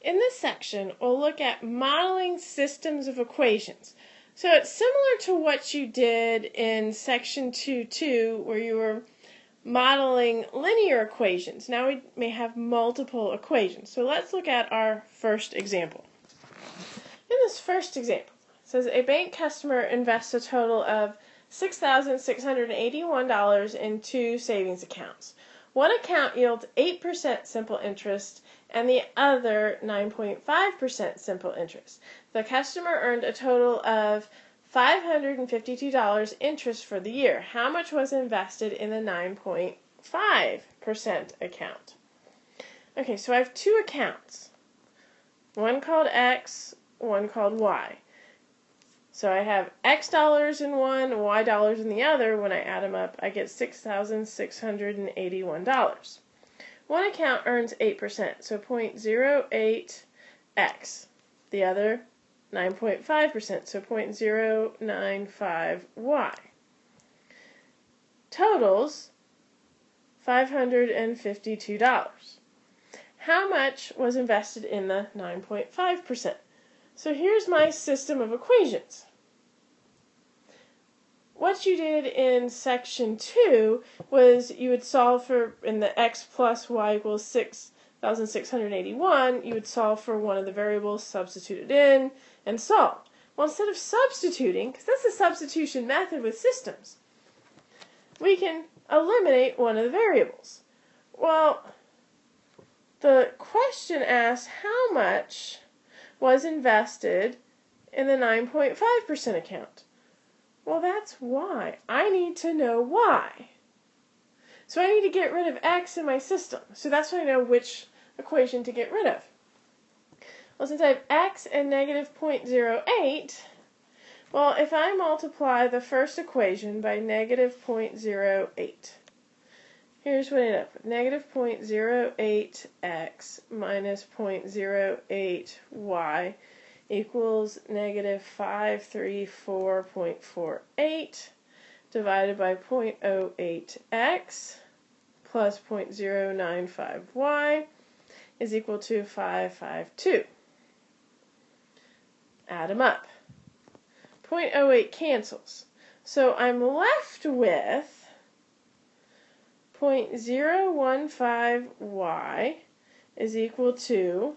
In this section, we'll look at modeling systems of equations. So it's similar to what you did in section 2.2 where you were modeling linear equations. Now we may have multiple equations. So let's look at our first example. In this first example, it says a bank customer invests a total of $6,681 in two savings accounts. One account yields 8% simple interest and the other 9.5% simple interest. The customer earned a total of $552 interest for the year. How much was invested in the 9.5% account? Okay, so I have two accounts. One called X, one called Y. So I have X dollars in one, Y dollars in the other. When I add them up, I get $6,681. One account earns 8%, so 0.08X. The other, 9.5%, so 0.095Y. Totals, $552. How much was invested in the 9.5%? So here's my system of equations. What you did in section 2 was you would solve for, in the x plus y equals 6,681, you would solve for one of the variables, substitute it in, and solve. Well, instead of substituting, because that's the substitution method with systems, we can eliminate one of the variables. Well, the question asks how much was invested in the 9.5% account. Well, that's y. I need to know y. So I need to get rid of x in my system. So that's why I know which equation to get rid of. Well, since I have x and negative 0.08, well, if I multiply the first equation by negative 0.08, here's what I end up with. Negative 0.08x minus 0.08y equals negative 534.48 divided by 0.08x plus 0.095y is equal to 552. Add them up. 0.08 cancels. So I'm left with 0.015y is equal to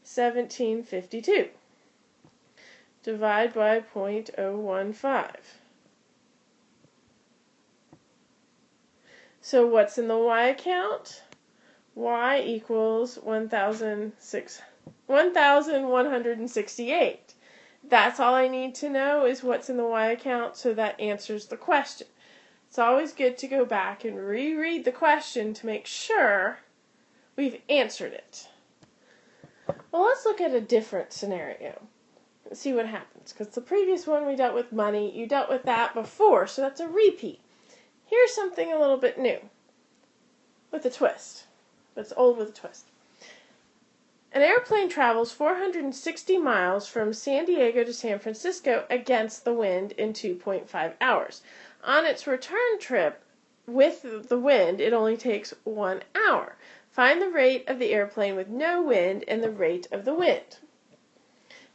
1752. Divide by 0.015. So what's in the y account? Y equals 1,168. That's all I need to know is what's in the y account, so that answers the question. It's always good to go back and reread the question to make sure we've answered it. Well, let's look at a different scenario and see what happens. Because the previous one we dealt with money, you dealt with that before, so that's a repeat. Here's something a little bit new with a twist. But it's old with a twist. An airplane travels 460 miles from San Diego to San Francisco against the wind in 2.5 hours. On its return trip with the wind, it only takes 1 hour. Find the rate of the airplane with no wind and the rate of the wind.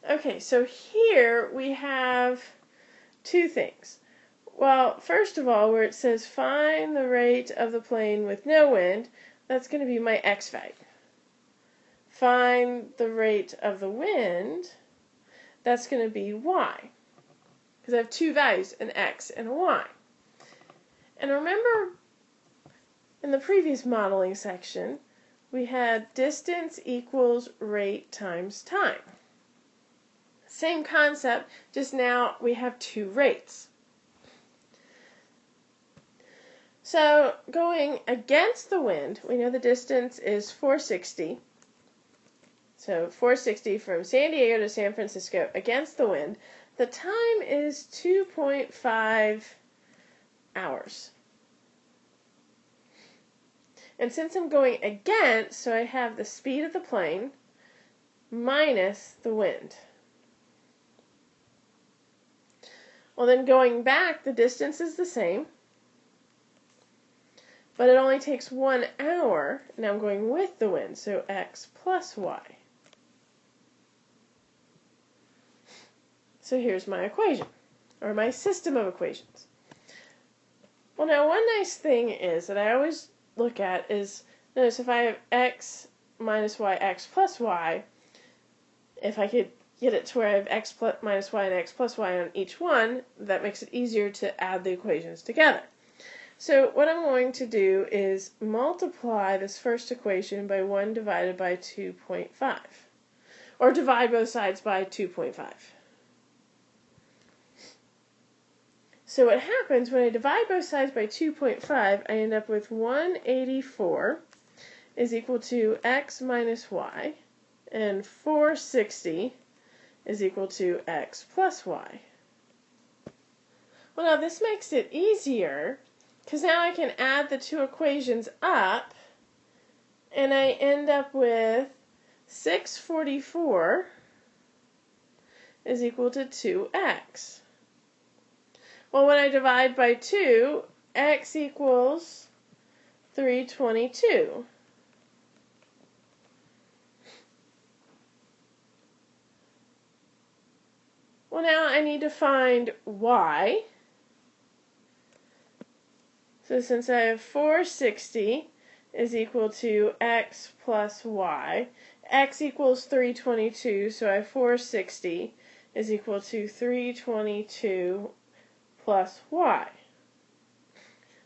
Okay, so here we have two things. Well, first of all, where it says find the rate of the plane with no wind, that's going to be my x value. Find the rate of the wind, that's going to be y. Because I have two values, an x and a y. And remember, in the previous modeling section, we had distance equals rate times time. Same concept, just now we have two rates. So going against the wind, we know the distance is 460. So 460 from San Diego to San Francisco against the wind. The time is 2.5 hours. And since I'm going against, so I have the speed of the plane minus the wind. Well, then going back, the distance is the same. but it only takes 1 hour, and I'm going with the wind, so x plus y. So here's my equation, or my system of equations. Well, now one nice thing is that I always look at is, notice if I have x minus y, x plus y, if I could get it to where I have x minus y and x plus y on each one, that makes it easier to add the equations together. So what I'm going to do is multiply this first equation by 1 divided by 2.5, or divide both sides by 2.5. So what happens when I divide both sides by 2.5, I end up with 184 is equal to x minus y, and 460 is equal to x plus y. Well, now this makes it easier, because now I can add the two equations up, and I end up with 644 is equal to 2x. Well, when I divide by 2, x equals 322. Well, now I need to find y. So since I have 460 is equal to x plus y, x equals 322, so I have 460 is equal to 322 plus y.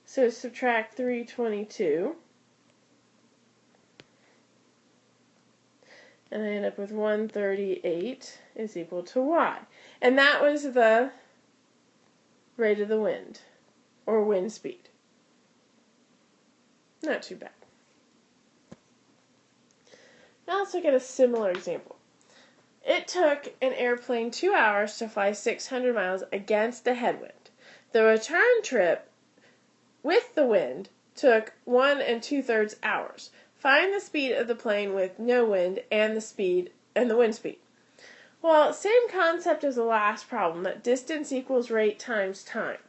So subtract 322, and I end up with 138 is equal to y. And that was the rate of the wind, or wind speed. Not too bad. Now let's look at a similar example. It took an airplane 2 hours to fly 600 miles against a headwind. The return trip with the wind took 1 2/3 hours. Find the speed of the plane with no wind and the wind speed. Well, same concept as the last problem, that distance equals rate times time.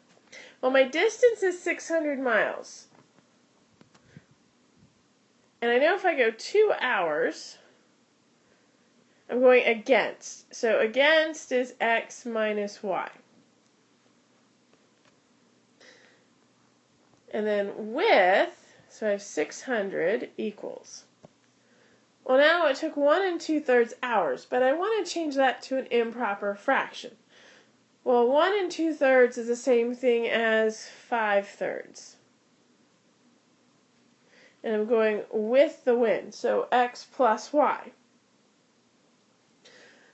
Well, my distance is 600 miles. And I know if I go 2 hours, I'm going against. So against is x minus y. And then with, so I have 600 equals. Well, now it took 1 2/3 hours, but I want to change that to an improper fraction. Well, 1 2/3 is the same thing as 5/3. And I'm going with the wind, so x plus y.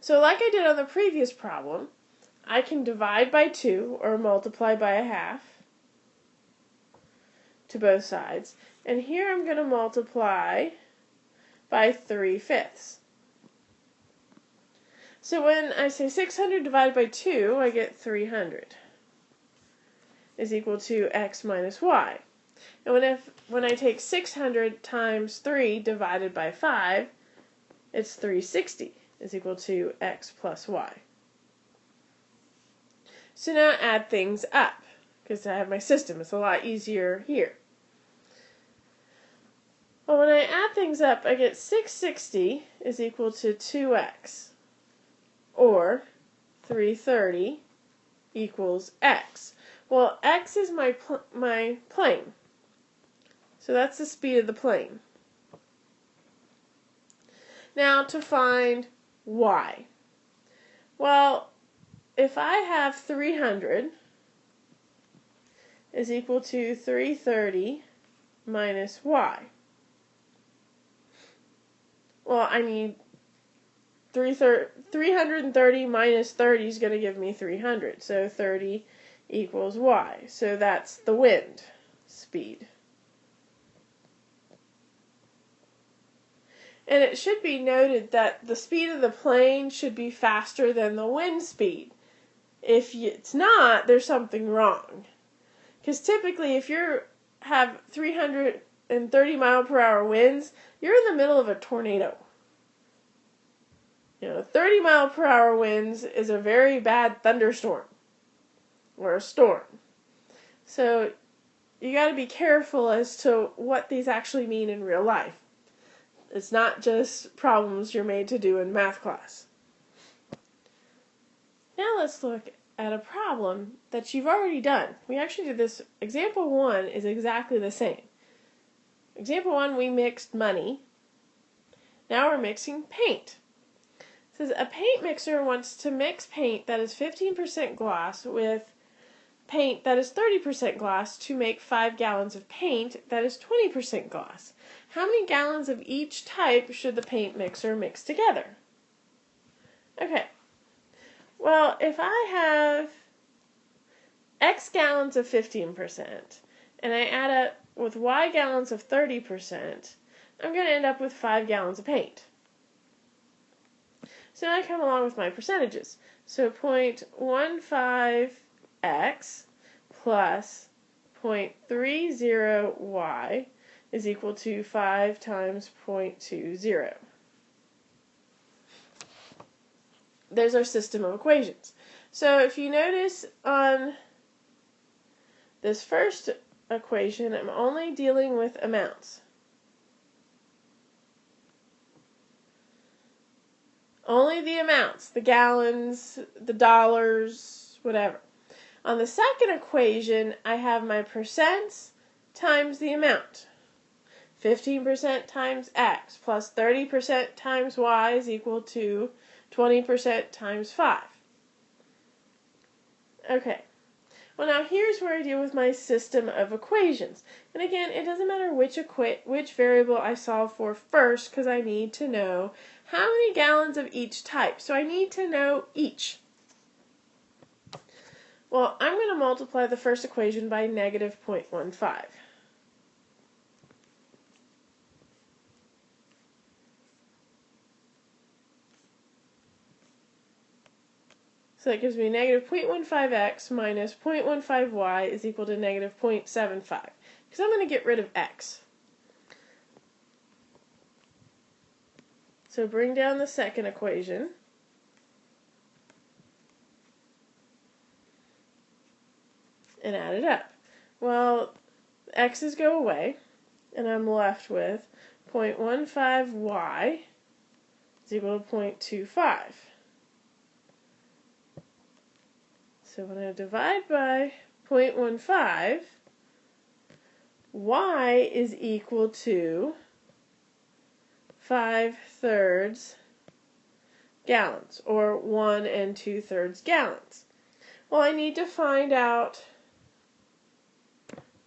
So like I did on the previous problem, I can divide by 2 or multiply by a half to both sides. And here I'm going to multiply by 3/5. So when I say 600 divided by 2, I get 300 is equal to x minus y. And when I take 600 times 3 divided by 5, it's 360 is equal to x plus y. So now add things up, because I have my system. It's a lot easier here. Well, when I add things up, I get 660 is equal to 2x, or 330 equals x. Well, x is my plane. So that's the speed of the plane. Now to find y. Well, if I have 300 is equal to 330 minus y. Well, I need 330 minus 30 is going to give me 300. So 30 equals y. So that's the wind speed. And it should be noted that the speed of the plane should be faster than the wind speed. If it's not, there's something wrong. Because typically if you have 330 mile per hour winds, you're in the middle of a tornado. 30 mile per hour winds is a very bad thunderstorm or a storm. So you got to be careful as to what these actually mean in real life. It's not just problems you're made to do in math class. Now let's look at a problem that you've already done. We actually did this. Example 1 is exactly the same. Example 1, we mixed money. Now we're mixing paint. It says a paint mixer wants to mix paint that is 15% gloss with paint that is 30% gloss to make 5 gallons of paint that is 20% gloss. How many gallons of each type should the paint mixer mix together? Okay. Well, if I have X gallons of 15% and I add up with Y gallons of 30%, I'm going to end up with 5 gallons of paint. So now I come along with my percentages. So 0.15x plus 0.30y is equal to 5 times 0.20. There's our system of equations. So if you notice on this first equation, I'm only dealing with amounts. Only the amounts, the gallons, the dollars, whatever. On the second equation, I have my percents times the amount. 15% times X plus 30% times Y is equal to 20% times 5. Okay. Well, now here's where I deal with my system of equations. And again, it doesn't matter which variable I solve for first, because I need to know how many gallons of each type. So I need to know each. Well, I'm going to multiply the first equation by negative 0.15. So that gives me negative 0.15x minus 0.15y is equal to negative 0.75. Because I'm going to get rid of x. So bring down the second equation. And add it up. Well, x's go away. And I'm left with 0.15y is equal to 0.25. So when I divide by 0.15, y is equal to 5/3 gallons, or 1 2/3 gallons. Well, I need to find out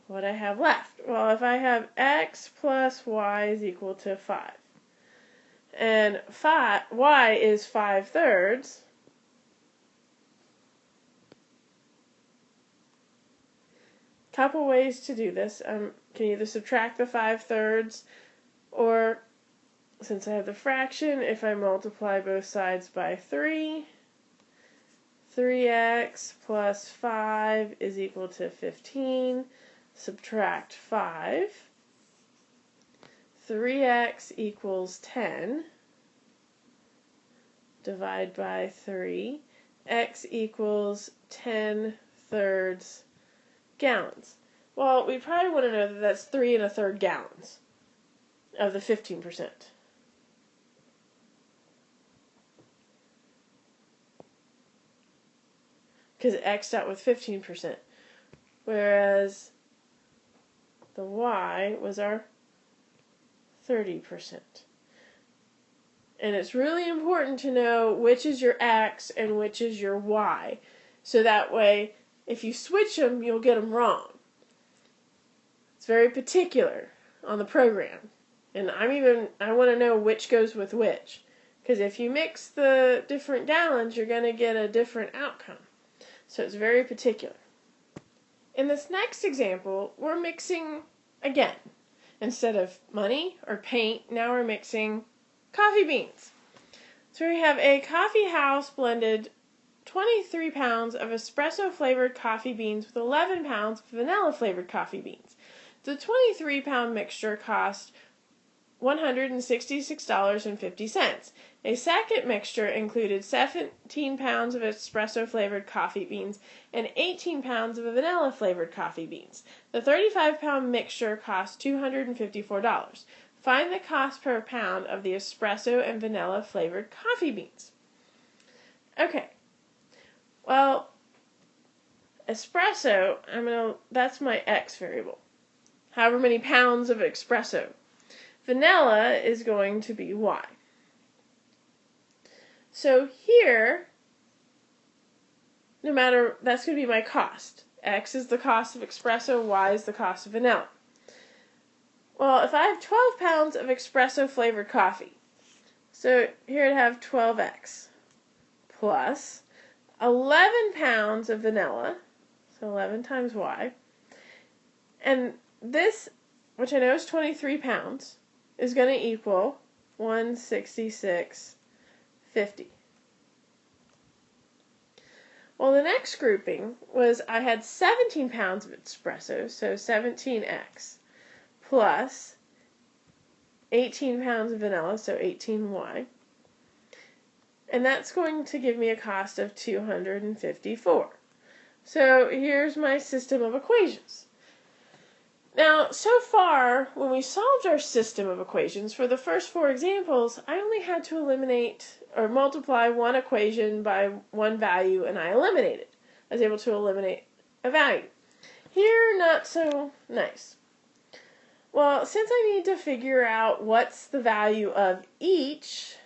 what I have left. Well, if I have x plus y is equal to 5, and y is 5/3, couple ways to do this. Can either subtract the 5/3, or since I have the fraction, if I multiply both sides by 3, 3x plus 5 is equal to 15. Subtract 5. 3x equals 10. Divide by 3. X equals 10/3 gallons. Well, we probably want to know that that's 3 1/3 gallons of the 15%. Because it x'd out with 15%. Whereas the y was our 30%. And it's really important to know which is your x and which is your y. So that way, if you switch them, you'll get them wrong. It's very particular on the program. And I want to know which goes with which. Because if you mix the different gallons, you're going to get a different outcome. So it's very particular. In this next example, we're mixing again. Instead of money or paint, now we're mixing coffee beans. So we have a coffee house blended 23 pounds of espresso flavored coffee beans with 11 pounds of vanilla flavored coffee beans. The 23-pound mixture cost $166.50. A second mixture included 17 pounds of espresso-flavored coffee beans and 18 pounds of vanilla-flavored coffee beans. The 35-pound mixture cost $254. Find the cost per pound of the espresso and vanilla-flavored coffee beans. Okay. Well, espresso, that's my X variable. However many pounds of espresso. Vanilla is going to be Y. So here, that's going to be my cost. X is the cost of espresso, Y is the cost of vanilla. Well, if I have 12 pounds of espresso flavored coffee, so here I'd have 12X plus 11 pounds of vanilla, so 11 times Y, and this, which I know is 23 pounds, is going to equal 166.50. Well, the next grouping was I had 17 pounds of espresso, so 17X, plus 18 pounds of vanilla, so 18Y. And that's going to give me a cost of $254. So here's my system of equations. Now, so far, when we solved our system of equations, for the first 4 examples, I only had to eliminate or multiply one equation by one value, and I eliminated. I was able to eliminate a value. Here, not so nice. Well, since I need to figure out what's the value of each,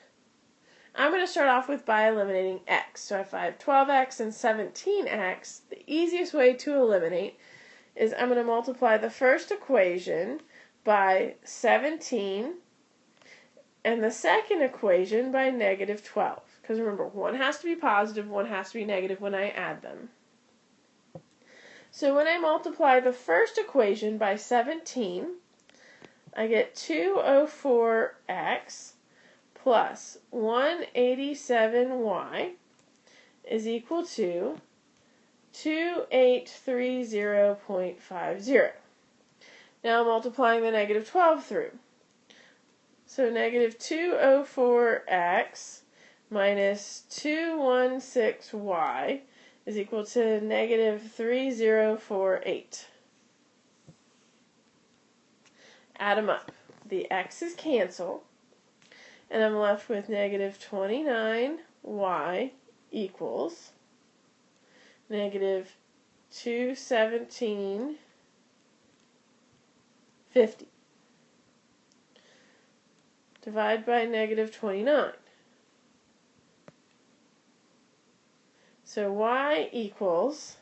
I'm going to start off by eliminating X. So if I have 12X and 17X, the easiest way to eliminate is I'm going to multiply the first equation by 17 and the second equation by negative 12. Because remember, one has to be positive, one has to be negative when I add them. So when I multiply the first equation by 17, I get 204X plus 187Y is equal to 2830.50. Now multiplying the negative 12 through. So negative 204X minus 216Y is equal to negative 3048. Add them up. The X's cancel, and I'm left with negative 29Y equals negative 217.50. Divide by negative 29. So Y equals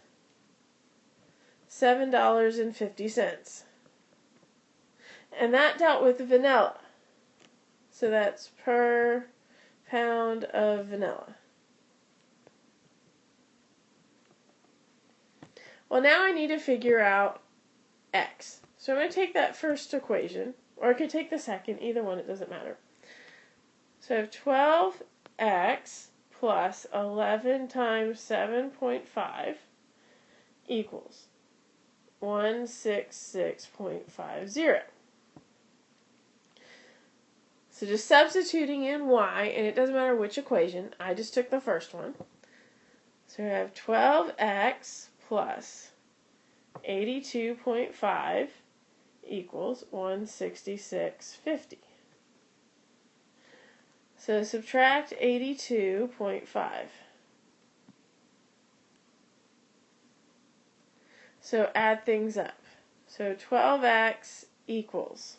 $7.50. And that dealt with the vanilla. So that's per pound of vanilla. Well, now I need to figure out X. So I'm going to take that first equation, or I could take the second, either one, it doesn't matter. So I have 12X plus 11 times 7.5 equals 166.50. So just substituting in Y, and it doesn't matter which equation, I just took the first one. So I have 12X plus 82.5 equals 166.50. So subtract 82.5. So add things up. So 12X equals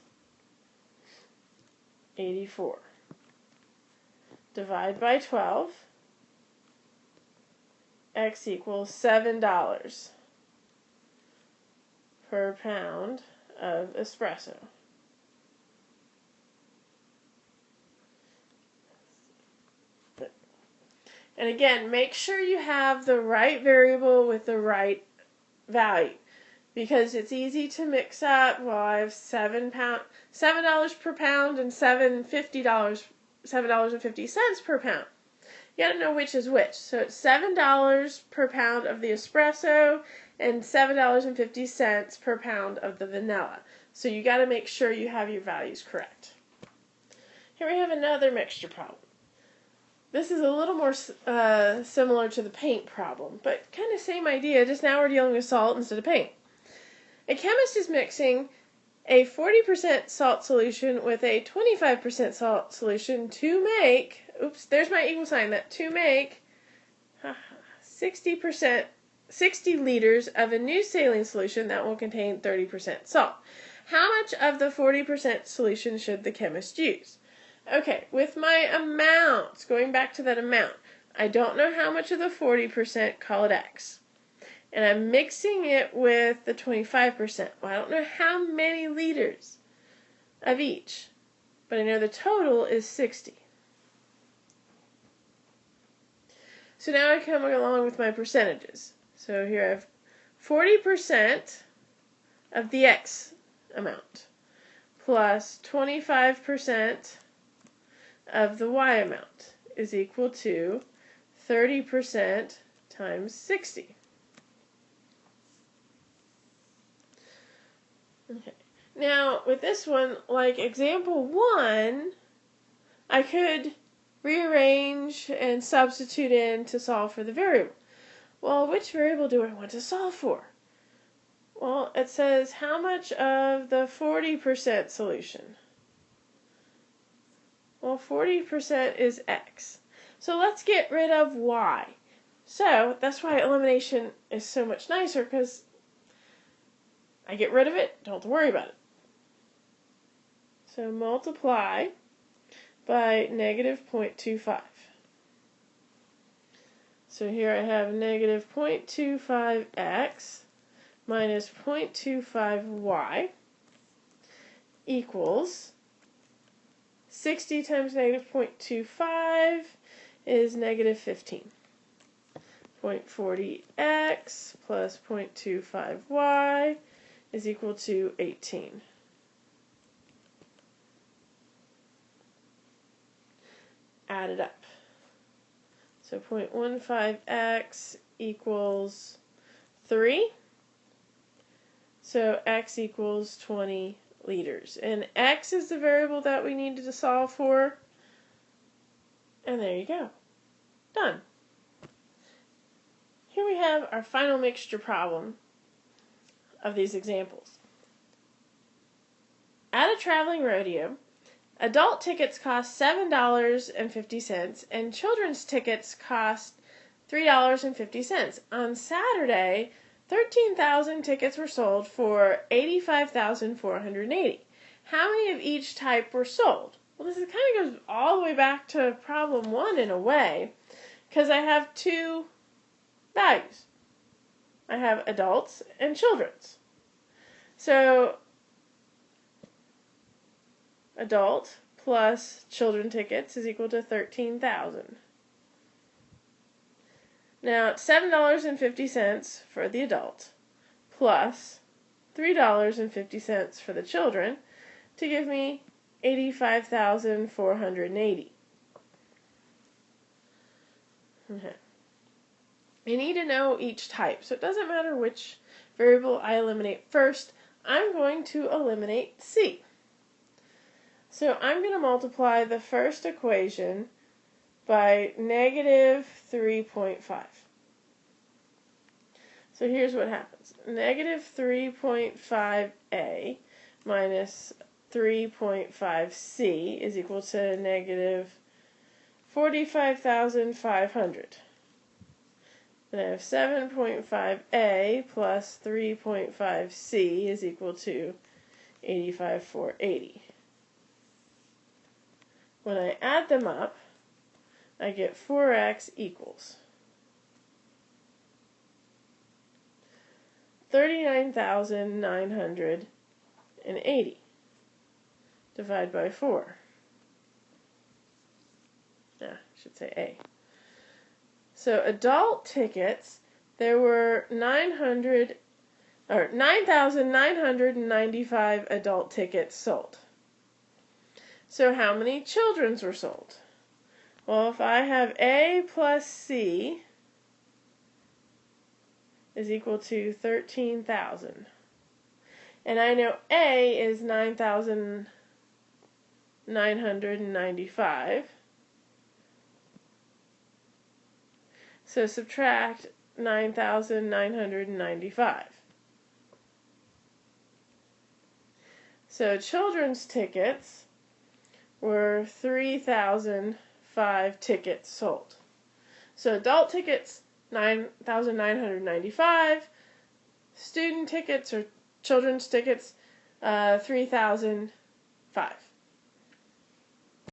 84. Divide by 12. X equals $7 per pound of espresso. And again, make sure you have the right variable with the right value, because it's easy to mix up. Well, I have $7 per pound and $7.50 per pound. You got to know which is which. So it's $7 per pound of the espresso and $7.50 per pound of the vanilla. So you got to make sure you have your values correct. Here we have another mixture problem. This is a little more similar to the paint problem, but kind of same idea, just now we're dealing with salt instead of paint. A chemist is mixing a 40% salt solution with a 25% salt solution to make, oops, there's my equal sign, to make 60 liters of a new saline solution that will contain 30% salt. How much of the 40% solution should the chemist use? Okay, with my amounts, going back to that amount, I don't know how much of the 40%, call it X. And I'm mixing it with the 25%. Well, I don't know how many liters of each, but I know the total is 60. So now I come along with my percentages. So here I have 40% of the X amount plus 25% of the Y amount is equal to 30% times 60. Okay. Now, with this one, like example 1, I could rearrange and substitute in to solve for the variable. Well, which variable do I want to solve for? Well, it says how much of the 40% solution? Well, 40% is X. So let's get rid of Y. So that's why elimination is so much nicer, because I get rid of it, don't have to worry about it. So multiply by negative 0.25. So here I have negative 0.25x minus 0.25y equals 60 times negative 0.25 is negative 15. 0.40x plus 0.25y is equal to 18. Add it up. So 0.15x equals 3. So x equals 20 liters. And x is the variable that we needed to solve for. And there you go. Done. Here we have our final mixture problem of these examples. At a traveling rodeo, adult tickets cost $7.50 and children's tickets cost $3.50. On Saturday, 13,000 tickets were sold for $85,480. How many of each type were sold? Well, this kind of goes all the way back to problem 1 in a way, because I have two values. I have adults and children's. So adult plus children tickets is equal to 13,000. Now, $7.50 for the adult plus $3.50 for the children to give me $85,480. Okay. You need to know each type, so it doesn't matter which variable I eliminate first. I'm going to eliminate C. So I'm going to multiply the first equation by negative 3.5. So here's what happens. Negative 3.5a minus 3.5c is equal to negative 45,500. Then I have 7.5a plus 3.5c is equal to 85,480. When I add them up, I get 4x equals 39,980. Divide by 4. I should say A. So adult tickets, there were 9,995 adult tickets sold. So how many children's were sold? Well, if I have A plus C is equal to 13,000, and I know A is 9,000, 995. So subtract 9,995. So children's tickets were 3,005 tickets sold. So adult tickets, 9,995. Student tickets or children's tickets, 3,005.